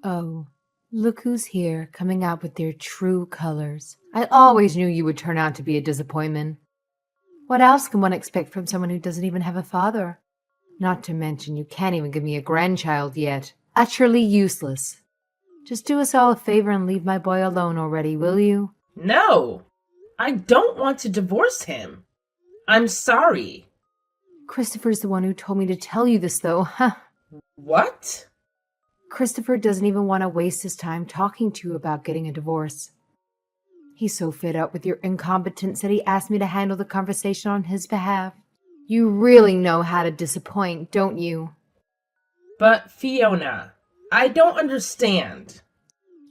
Oh, look who's here, coming out with their true colors. I always knew you would turn out to be a disappointment. What else can one expect from someone who doesn't even have a father? Not to mention, you can't even give me a grandchild yet. Utterly useless. Just do us all a favor and leave my boy alone already, will you? No, I don't want to divorce him. I'm sorry. Christopher's the one who told me to tell you this, though. What? Christopher doesn't even want to waste his time talking to you about getting a divorce. He's so fed up with your incompetence that he asked me to handle the conversation on his behalf. You really know how to disappoint, don't you? But Fiona, I don't understand.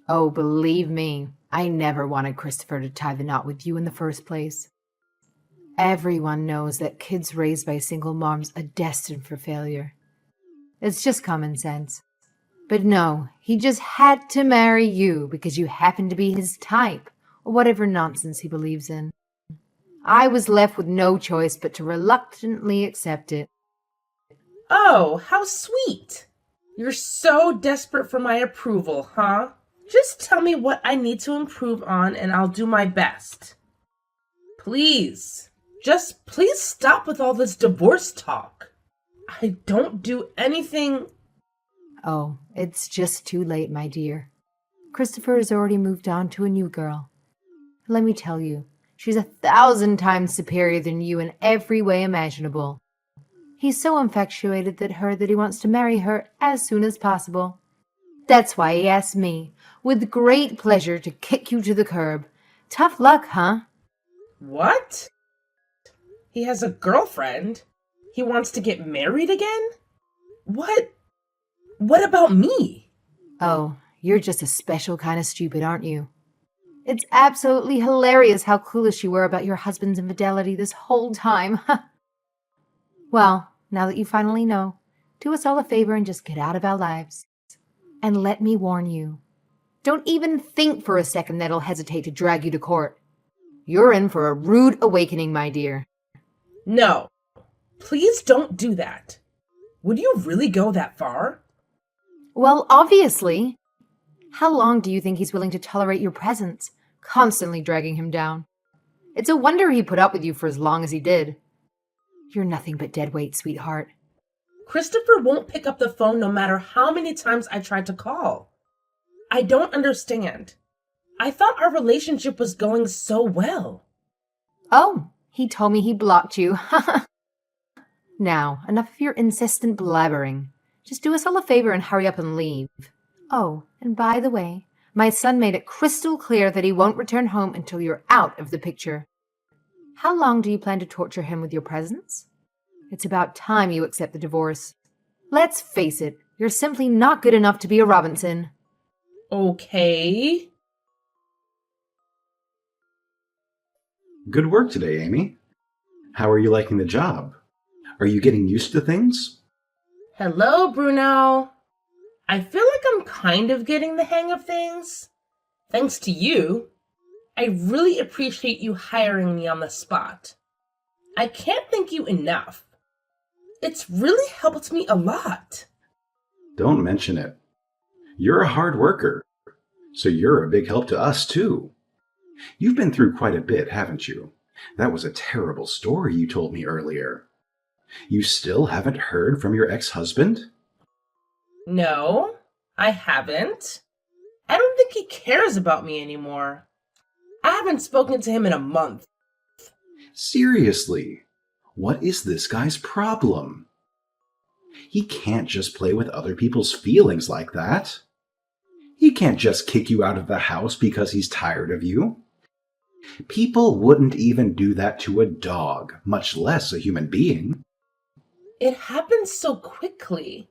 Oh, believe me, I never wanted Christopher to tie the knot with you in the first place. Everyone knows that kids raised by single moms are destined for failure. It's just common sense. But no, he just had to marry you because you happen to be his type, or whatever nonsense he believes in. I was left with no choice but to reluctantly accept it. Oh, how sweet. You're so desperate for my approval, huh? Just tell me what I need to improve on and I'll do my best. Please, just please stop with all this divorce talk. I don't do anything. Oh, it's just too late, my dear. Christopher has already moved on to a new girl. Let me tell you, she's 1,000 times superior than you in every way imaginable. He's so infatuated that he wants to marry her as soon as possible. That's why he asked me, with great pleasure, to kick you to the curb. Tough luck, huh? What? He has a girlfriend? He wants to get married again? What? What about me? Oh, you're just a special kind of stupid, aren't you? It's absolutely hilarious how clueless you were about your husband's infidelity this whole time. Well, now that you finally know, do us all a favor and just get out of our lives. And let me warn you, don't even think for a second that I'll hesitate to drag you to court. You're in for a rude awakening, my dear. No, please don't do that. Would you really go that far? Well, obviously. How long do you think he's willing to tolerate your presence, constantly dragging him down? It's a wonder he put up with you for as long as he did. You're nothing but dead weight, sweetheart. Christopher won't pick up the phone no matter how many times I tried to call. I don't understand. I thought our relationship was going so well. Oh, he told me he blocked you. Now, enough of your insistent blabbering. Just do us all a favor and hurry up and leave. Oh, and by the way, my son made it crystal clear that he won't return home until you're out of the picture. How long do you plan to torture him with your presence? It's about time you accept the divorce. Let's face it, you're simply not good enough to be a Robinson. Okay. Good work today, Amy. How are you liking the job? Are you getting used to things? Hello, Bruno. I feel like I'm kind of getting the hang of things. Thanks to you. I really appreciate you hiring me on the spot. I can't thank you enough. It's really helped me a lot. Don't mention it. You're a hard worker, so you're a big help to us, too. You've been through quite a bit, haven't you? That was a terrible story you told me earlier. You still haven't heard from your ex-husband? No, I haven't. I don't think he cares about me anymore. I haven't spoken to him in a month. Seriously, what is this guy's problem? He can't just play with other people's feelings like that. He can't just kick you out of the house because he's tired of you. People wouldn't even do that to a dog, much less a human being. It happened so quickly.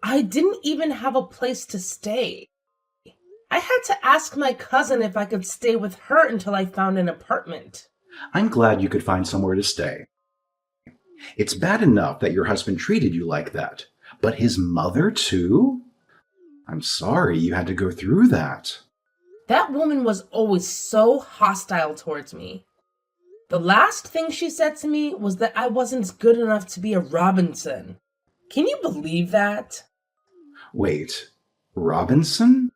I didn't even have a place to stay. I had to ask my cousin if I could stay with her until I found an apartment. I'm glad you could find somewhere to stay. It's bad enough that your husband treated you like that, but his mother too? I'm sorry you had to go through that. That woman was always so hostile towards me. The last thing she said to me was that I wasn't good enough to be a Robinson. Can you believe that? Wait, Robinson?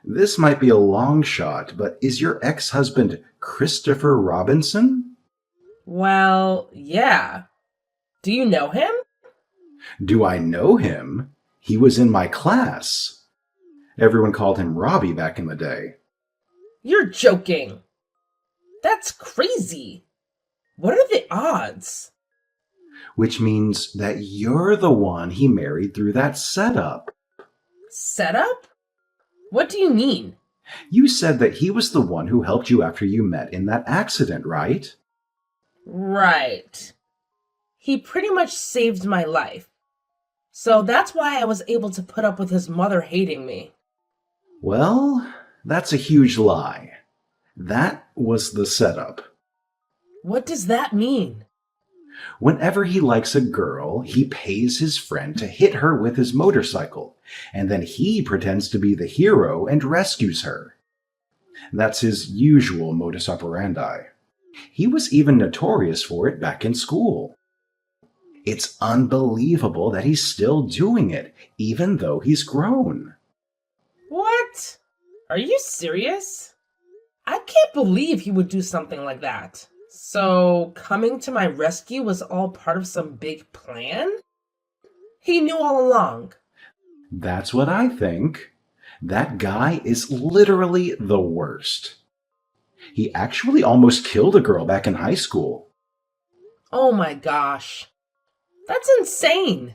This might be a long shot, but is your ex-husband Christopher Robinson? Well, yeah. Do you know him? Do I know him? He was in my class. Everyone called him Robbie back in the day. You're joking. That's crazy. What are the odds? Which means that you're the one he married through that setup. Setup? What do you mean? You said that he was the one who helped you after you met in that accident, right? Right. He pretty much saved my life. So that's why I was able to put up with his mother hating me. Well, that's a huge lie. That was the setup. What does that mean? Whenever he likes a girl, he pays his friend to hit her with his motorcycle, and then he pretends to be the hero and rescues her. That's his usual modus operandi. He was even notorious for it back in school. It's unbelievable that he's still doing it, even though he's grown. What? Are you serious? I can't believe he would do something like that. So, coming to my rescue was all part of some big plan? He knew all along. That's what I think. That guy is literally the worst. He actually almost killed a girl back in high school. Oh my gosh. That's insane.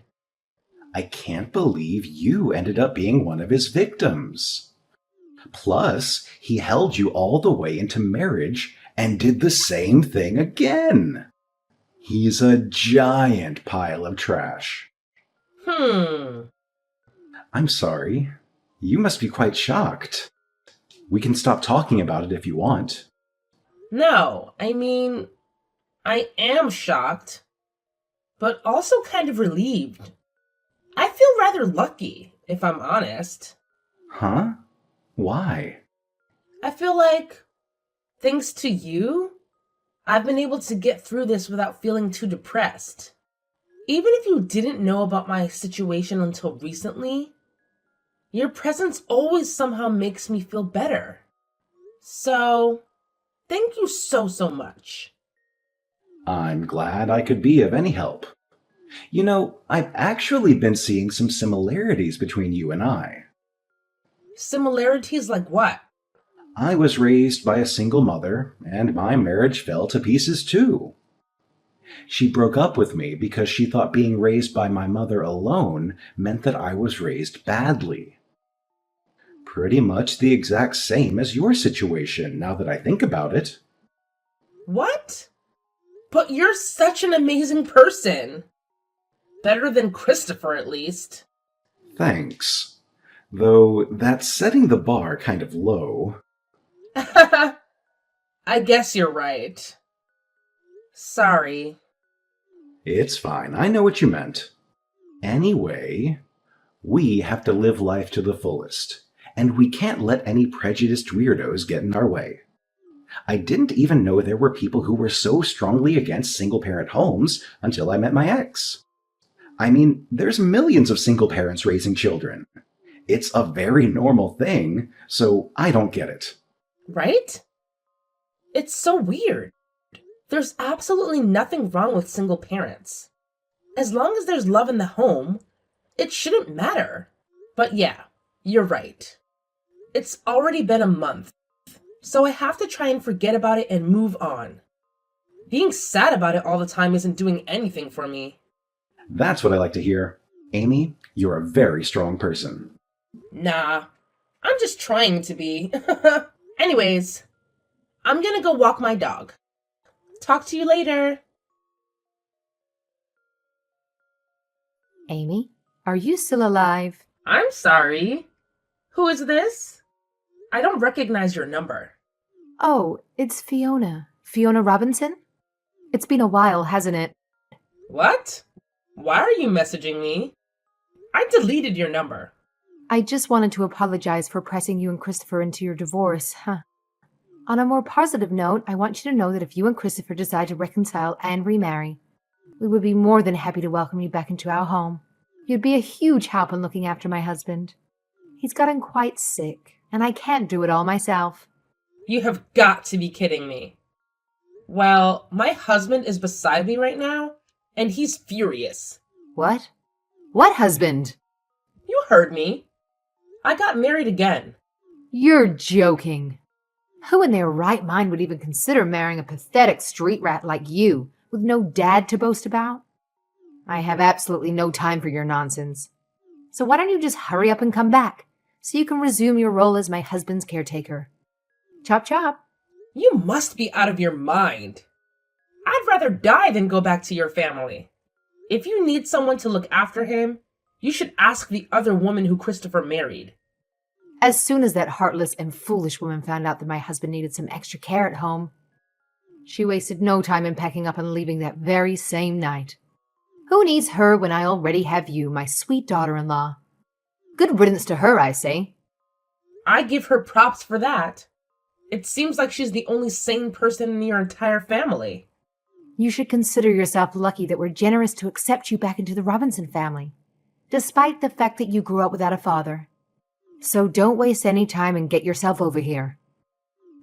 I can't believe you ended up being one of his victims. Plus, he held you all the way into marriage and did the same thing again. He's a giant pile of trash. I'm sorry. You must be quite shocked. We can stop talking about it if you want. No, I mean, I am shocked, but also kind of relieved. I feel rather lucky, if I'm honest. Huh? Why? I feel like, thanks to you, I've been able to get through this without feeling too depressed. Even if you didn't know about my situation until recently, your presence always somehow makes me feel better. So, thank you so much. I'm glad I could be of any help. You know, I've actually been seeing some similarities between you and I. Similarities like what? I was raised by a single mother, and my marriage fell to pieces too. She broke up with me because she thought being raised by my mother alone meant that I was raised badly. Pretty much the exact same as your situation, now that I think about it. What? But you're such an amazing person. Better than Christopher, at least. Thanks. Though that's setting the bar kind of low. I guess you're right. Sorry. It's fine, I know what you meant. Anyway, we have to live life to the fullest, and we can't let any prejudiced weirdos get in our way. I didn't even know there were people who were so strongly against single-parent homes until I met my ex. I mean, there's millions of single parents raising children. It's a very normal thing, so I don't get it. Right? It's so weird. There's absolutely nothing wrong with single parents. As long as there's love in the home, it shouldn't matter. But yeah, you're right. It's already been a month, so I have to try and forget about it and move on. Being sad about it all the time isn't doing anything for me. That's what I like to hear. Amy, you're a very strong person. Nah, I'm just trying to be. Anyways, I'm gonna go walk my dog. Talk to you later. Amy, are you still alive? I'm sorry. Who is this? I don't recognize your number. Oh, it's Fiona. Fiona Robinson? It's been a while, hasn't it? What? Why are you messaging me? I deleted your number. I just wanted to apologize for pressing you and Christopher into your divorce, On a more positive note, I want you to know that if you and Christopher decide to reconcile and remarry, we would be more than happy to welcome you back into our home. You'd be a huge help in looking after my husband. He's gotten quite sick, and I can't do it all myself. You have got to be kidding me. Well, my husband is beside me right now, and he's furious. What? What husband? You heard me. I got married again. You're joking. Who in their right mind would even consider marrying a pathetic street rat like you, with no dad to boast about? I have absolutely no time for your nonsense. So why don't you just hurry up and come back, so you can resume your role as my husband's caretaker? Chop chop. You must be out of your mind. I'd rather die than go back to your family. If you need someone to look after him, you should ask the other woman who Christopher married. As soon as that heartless and foolish woman found out that my husband needed some extra care at home, she wasted no time in packing up and leaving that very same night. Who needs her when I already have you, my sweet daughter-in-law? Good riddance to her, I say. I give her props for that. It seems like she's the only sane person in your entire family. You should consider yourself lucky that we're generous to accept you back into the Robinson family, despite the fact that you grew up without a father. So don't waste any time and get yourself over here.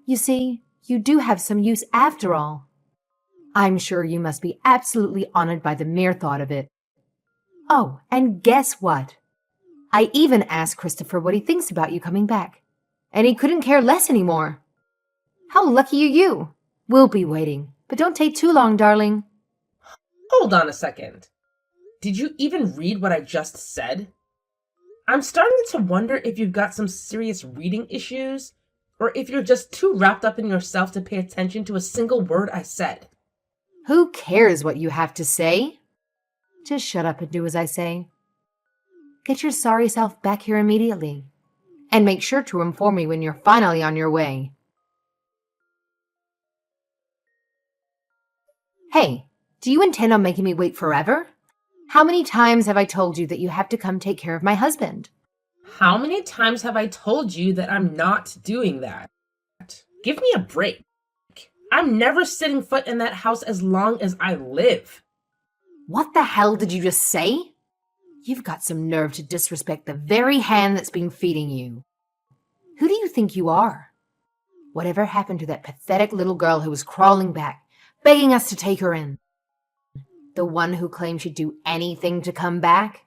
You see, you do have some use after all. I'm sure you must be absolutely honored by the mere thought of it. Oh, and guess what? I even asked Christopher what he thinks about you coming back, and he couldn't care less anymore. How lucky are you? We'll be waiting, but don't take too long, darling. Hold on a second. Did you even read what I just said? I'm starting to wonder if you've got some serious reading issues, or if you're just too wrapped up in yourself to pay attention to a single word I said. Who cares what you have to say? Just shut up and do as I say. Get your sorry self back here immediately, and make sure to inform me when you're finally on your way. Hey, do you intend on making me wait forever? How many times have I told you that you have to come take care of my husband? How many times have I told you that I'm not doing that? Give me a break. I'm never setting foot in that house as long as I live. What the hell did you just say? You've got some nerve to disrespect the very hand that's been feeding you. Who do you think you are? Whatever happened to that pathetic little girl who was crawling back, begging us to take her in? The one who claimed she'd do anything to come back?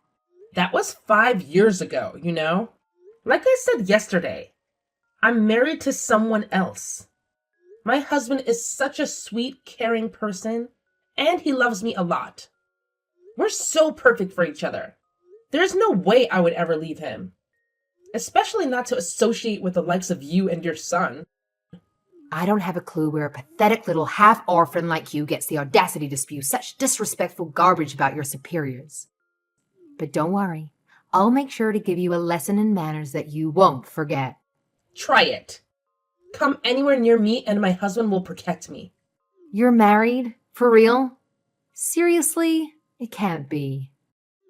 That was 5 years ago, you know? Like I said yesterday, I'm married to someone else. My husband is such a sweet, caring person, and he loves me a lot. We're so perfect for each other. There's no way I would ever leave him. Especially not to associate with the likes of you and your son. I don't have a clue where a pathetic little half-orphan like you gets the audacity to spew such disrespectful garbage about your superiors. But don't worry, I'll make sure to give you a lesson in manners that you won't forget. Try it. Come anywhere near me and my husband will protect me. You're married? For real? Seriously? It can't be.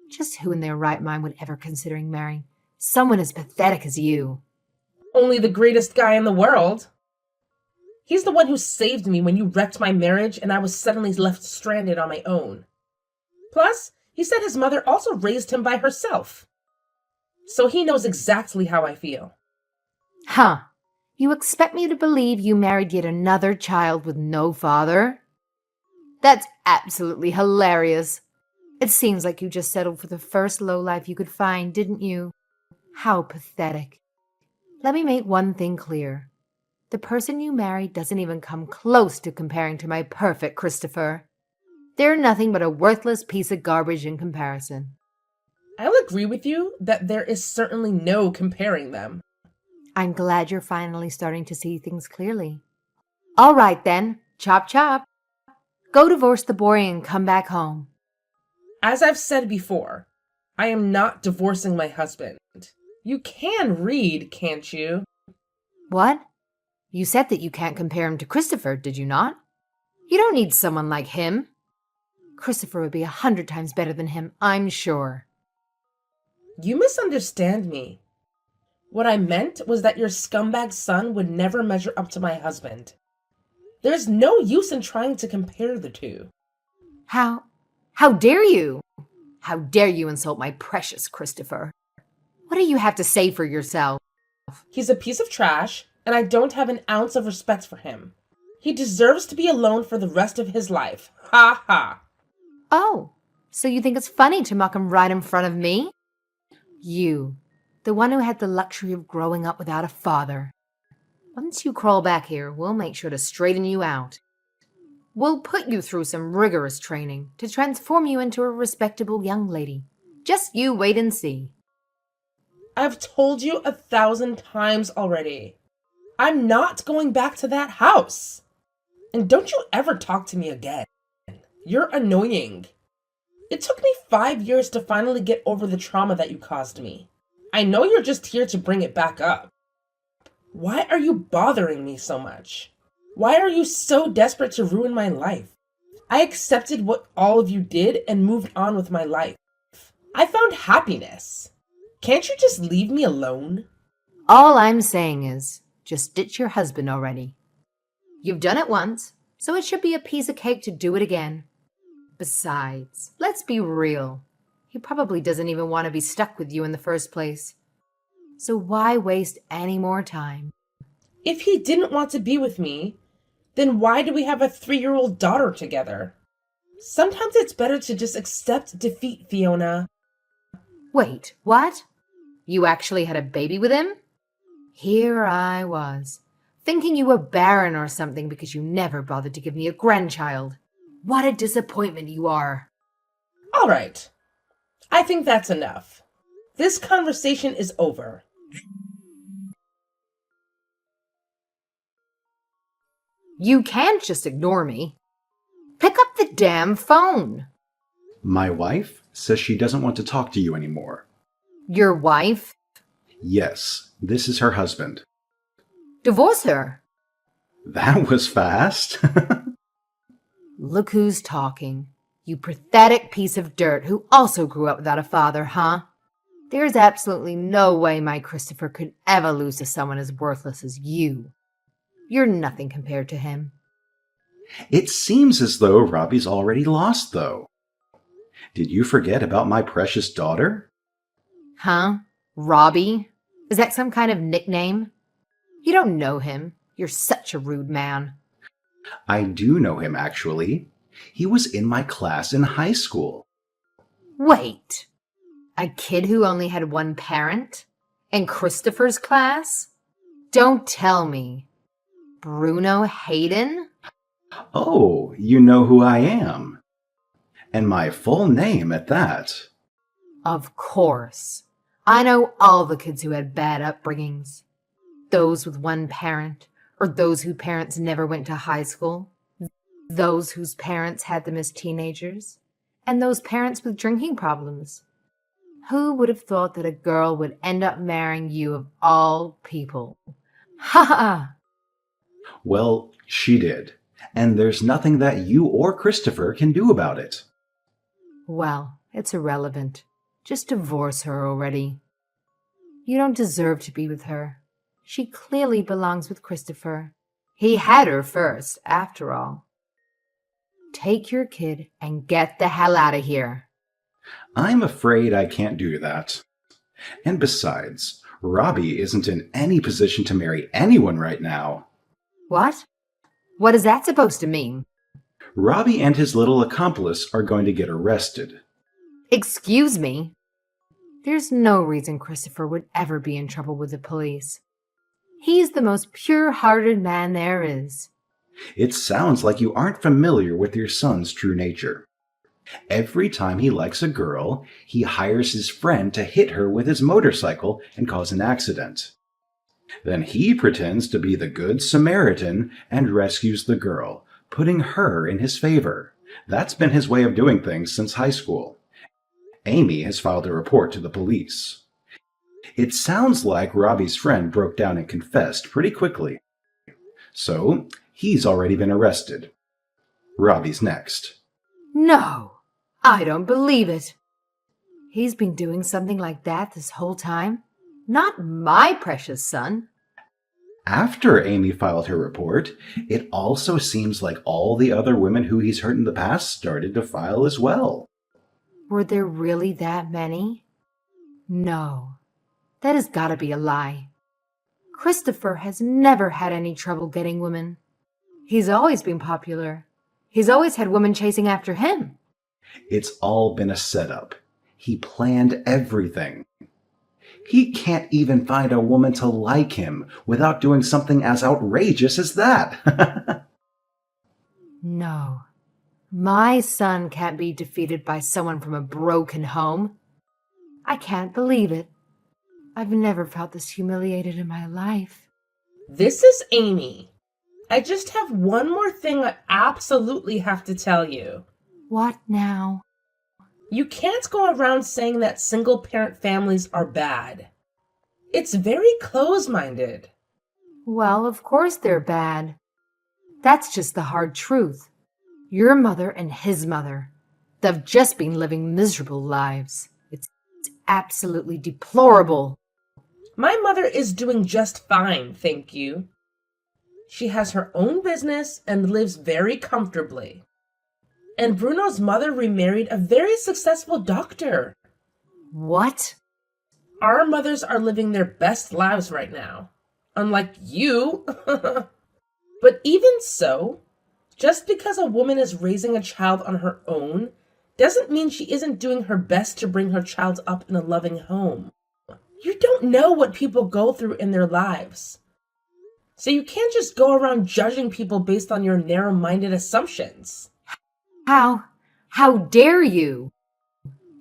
Just who in their right mind would ever consider marrying someone as pathetic as you? Only the greatest guy in the world. He's the one who saved me when you wrecked my marriage and I was suddenly left stranded on my own. Plus, he said his mother also raised him by herself. So he knows exactly how I feel. Huh. You expect me to believe you married yet another child with no father? That's absolutely hilarious. It seems like you just settled for the first lowlife you could find, didn't you? How pathetic. Let me make one thing clear. The person you married doesn't even come close to comparing to my perfect Christopher. They're nothing but a worthless piece of garbage in comparison. I'll agree with you that there is certainly no comparing them. I'm glad you're finally starting to see things clearly. All right then, chop chop. Go divorce the boy and come back home. As I've said before, I am not divorcing my husband. You can read, can't you? What? You said that you can't compare him to Christopher, did you not? You don't need someone like him. Christopher would be 100 times better than him, I'm sure. You misunderstand me. What I meant was that your scumbag son would never measure up to my husband. There's no use in trying to compare the two. How dare you? How dare you insult my precious Christopher? What do you have to say for yourself? He's a piece of trash, and I don't have an ounce of respect for him. He deserves to be alone for the rest of his life. Ha ha. Oh, so you think it's funny to mock him right in front of me? You, the one who had the luxury of growing up without a father. Once you crawl back here, we'll make sure to straighten you out. We'll put you through some rigorous training to transform you into a respectable young lady. Just you wait and see. I've told you 1,000 times already. I'm not going back to that house. And don't you ever talk to me again. You're annoying. It took me 5 years to finally get over the trauma that you caused me. I know you're just here to bring it back up. Why are you bothering me so much? Why are you so desperate to ruin my life? I accepted what all of you did and moved on with my life. I found happiness. Can't you just leave me alone? All I'm saying is, just ditch your husband already. You've done it once, so it should be a piece of cake to do it again. Besides, let's be real. He probably doesn't even want to be stuck with you in the first place. So why waste any more time? If he didn't want to be with me, then why do we have a 3-year-old daughter together? Sometimes it's better to just accept defeat, Fiona. Wait, what? You actually had a baby with him? Here I was, thinking you were barren or something because you never bothered to give me a grandchild. What a disappointment you are. All right. I think that's enough. This conversation is over. You can't just ignore me. Pick up the damn phone. My wife says she doesn't want to talk to you anymore. Your wife? Yes, this is her husband. Divorce her. That was fast. Look who's talking. You pathetic piece of dirt who also grew up without a father, huh? There's absolutely no way my Christopher could ever lose to someone as worthless as you. You're nothing compared to him. It seems as though Robbie's already lost, though. Did you forget about my precious daughter? Huh? Robbie? Is that some kind of nickname? You don't know him. You're such a rude man. I do know him, actually. He was in my class in high school. Wait. A kid who only had one parent? In Christopher's class? Don't tell me. Bruno Hayden? Oh, you know who I am. And my full name at that. Of course. I know all the kids who had bad upbringings. Those with one parent, or those whose parents never went to high school. Those whose parents had them as teenagers. And those parents with drinking problems. Who would have thought that a girl would end up marrying you of all people? Ha ha! Well, she did. And there's nothing that you or Christopher can do about it. Well, it's irrelevant. Just divorce her already. You don't deserve to be with her. She clearly belongs with Christopher. He had her first, after all. Take your kid and get the hell out of here. I'm afraid I can't do that. And besides, Robbie isn't in any position to marry anyone right now. What? What is that supposed to mean? Robbie and his little accomplice are going to get arrested. Excuse me? There's no reason Christopher would ever be in trouble with the police. He's the most pure-hearted man there is. It sounds like you aren't familiar with your son's true nature. Every time he likes a girl, he hires his friend to hit her with his motorcycle and cause an accident. Then he pretends to be the Good Samaritan and rescues the girl, putting her in his favor. That's been his way of doing things since high school. Amy has filed a report to the police. It sounds like Robbie's friend broke down and confessed pretty quickly. So, he's already been arrested. Robbie's next. No, I don't believe it. He's been doing something like that this whole time? Not my precious son. After Amy filed her report, it also seems like all the other women who he's hurt in the past started to file as well. Were there really that many? No, That has got to be a lie. Christopher has never had any trouble getting women. He's always been popular. He's always had women chasing after him. It's all been a setup. He planned everything. He can't even find a woman to like him without doing something as outrageous as that. No. My son can't be defeated by someone from a broken home. I can't believe it. I've never felt this humiliated in my life. This is Amy. I just have one more thing I absolutely have to tell you. What now? You can't go around saying that single-parent families are bad. It's very close-minded. Well, of course they're bad. That's just the hard truth. Your mother and his mother. They've just been living miserable lives. It's absolutely deplorable. My mother is doing just fine, thank you. She has her own business and lives very comfortably. And Bruno's mother remarried a very successful doctor. What? Our mothers are living their best lives right now. Unlike you. But even so, just because a woman is raising a child on her own doesn't mean she isn't doing her best to bring her child up in a loving home. You don't know what people go through in their lives. So you can't just go around judging people based on your narrow-minded assumptions. How dare you?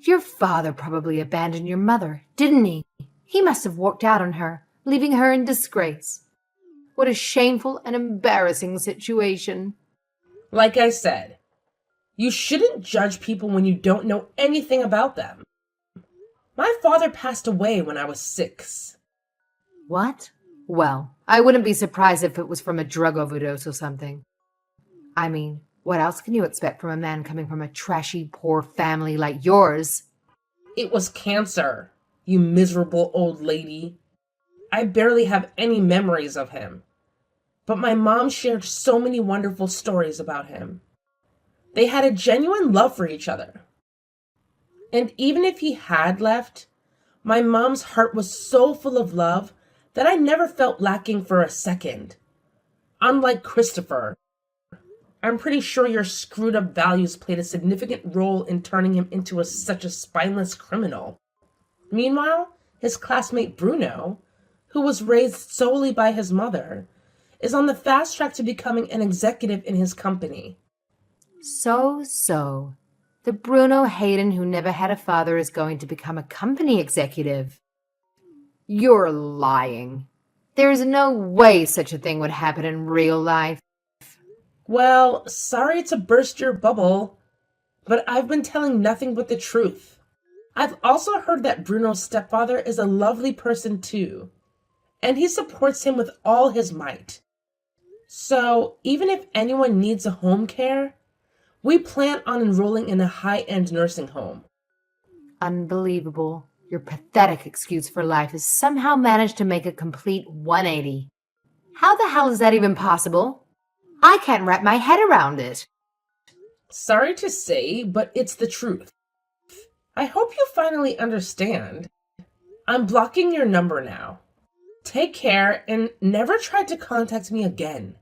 Your father probably abandoned your mother, didn't he? He must have walked out on her, leaving her in disgrace. What a shameful and embarrassing situation. Like I said, you shouldn't judge people when you don't know anything about them. My father passed away when I was 6. What? Well, I wouldn't be surprised if it was from a drug overdose or something. I mean, what else can you expect from a man coming from a trashy, poor family like yours? It was cancer, you miserable old lady. I barely have any memories of him. But my mom shared so many wonderful stories about him. They had a genuine love for each other. And even if he had left, my mom's heart was so full of love that I never felt lacking for a second. Unlike Christopher, I'm pretty sure your screwed up values played a significant role in turning him into such a spineless criminal. Meanwhile, his classmate Bruno, who was raised solely by his mother, is on the fast track to becoming an executive in his company. So. The Bruno Hayden who never had a father is going to become a company executive. You're lying. There's no way such a thing would happen in real life. Well, sorry to burst your bubble, but I've been telling nothing but the truth. I've also heard that Bruno's stepfather is a lovely person too, and he supports him with all his might. So, even if anyone needs a home care, we plan on enrolling in a high-end nursing home. Unbelievable. Your pathetic excuse for life has somehow managed to make a complete 180. How the hell is that even possible? I can't wrap my head around it. Sorry to say, but it's the truth. I hope you finally understand. I'm blocking your number now. Take care and never try to contact me again.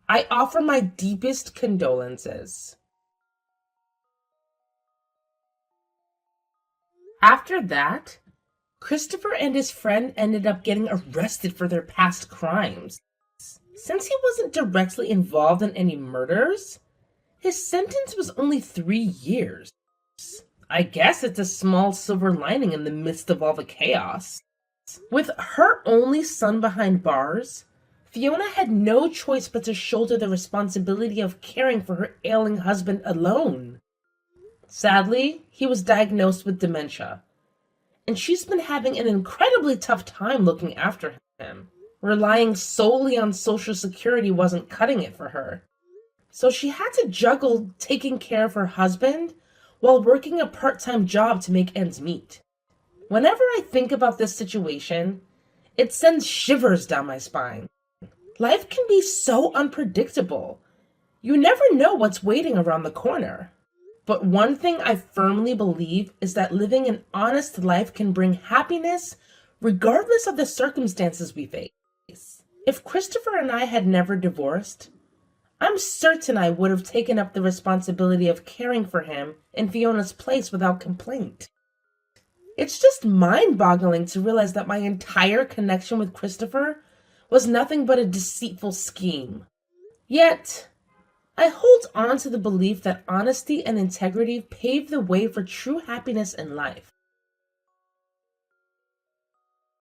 I offer my deepest condolences. After that, Christopher and his friend ended up getting arrested for their past crimes. Since he wasn't directly involved in any murders, his sentence was only 3 years. I guess it's a small silver lining in the midst of all the chaos. With her only son behind bars, Fiona had no choice but to shoulder the responsibility of caring for her ailing husband alone. Sadly, he was diagnosed with dementia, and she's been having an incredibly tough time looking after him. Relying solely on Social Security wasn't cutting it for her, so she had to juggle taking care of her husband while working a part-time job to make ends meet. Whenever I think about this situation, it sends shivers down my spine. Life can be so unpredictable. You never know what's waiting around the corner. But one thing I firmly believe is that living an honest life can bring happiness, regardless of the circumstances we face. If Christopher and I had never divorced, I'm certain I would have taken up the responsibility of caring for him in Fiona's place without complaint. It's just mind-boggling to realize that my entire connection with Christopher was nothing but a deceitful scheme. Yet, I hold on to the belief that honesty and integrity pave the way for true happiness in life.